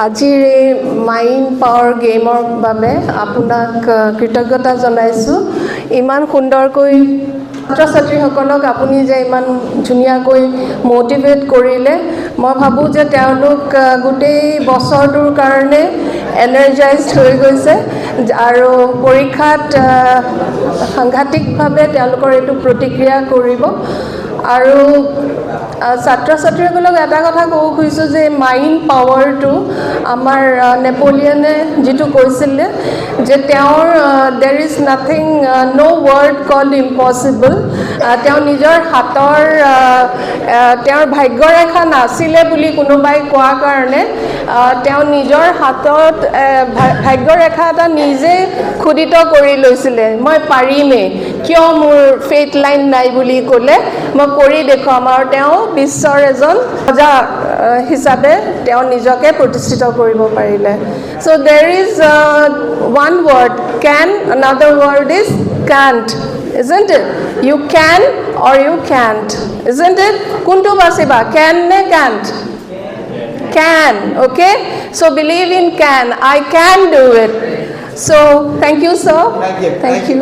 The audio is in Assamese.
আজিৰ এই মাইণ্ড পাৱাৰ গেমৰ বাবে আপোনাক কৃতজ্ঞতা জনাইছোঁ। ইমান সুন্দৰকৈ ছাত্ৰ-ছাত্ৰীসকলক আপুনি যে ইমান ধুনীয়াকৈ মটিভেট কৰিলে, মই ভাবোঁ যে তেওঁলোক গোটেই বছৰটোৰ কাৰণে এনাৰ্জাইজড হৈ গৈছে আৰু পৰীক্ষাত সাংঘাতিকভাৱে তেওঁলোকৰ এইটো প্ৰতিক্ৰিয়া কৰিব। আৰু ছাত্ৰ-ছাত্ৰীসকলক এটা কথা ক'ব খুজিছোঁ যে মাইণ্ড পাৱাৰটো আমাৰ নেপোলিয়নে যিটো কৈছিলে যে তেওঁৰ there is nothing no' word called impossible. তেওঁ নিজৰ হাতৰ তেওঁৰ ভাগ্যৰেখা নাছিলে বুলি কোনোবাই কোৱাৰ কাৰণে তেওঁ নিজৰ হাতত ভাগ্যৰেখা এটা নিজে খোদিত কৰি লৈছিলে। মই পাৰিমেই, কিয় মোৰ ফেট লাইন নাই বুলি ক'লে মই কৰি দেখুৱাম, আৰু তেওঁ বিশ্বৰ এজন ৰজা হিচাপে তেওঁ নিজকে প্ৰতিষ্ঠিত কৰিব পাৰিলে। So' there is one word can, another word is can't, isn't it? You can or you can't, isn't it? কোনটো বাচিবা, can নে can't? Can, okay? So believe in can. I can do it. So thank you, sir. Thank you. Thank you.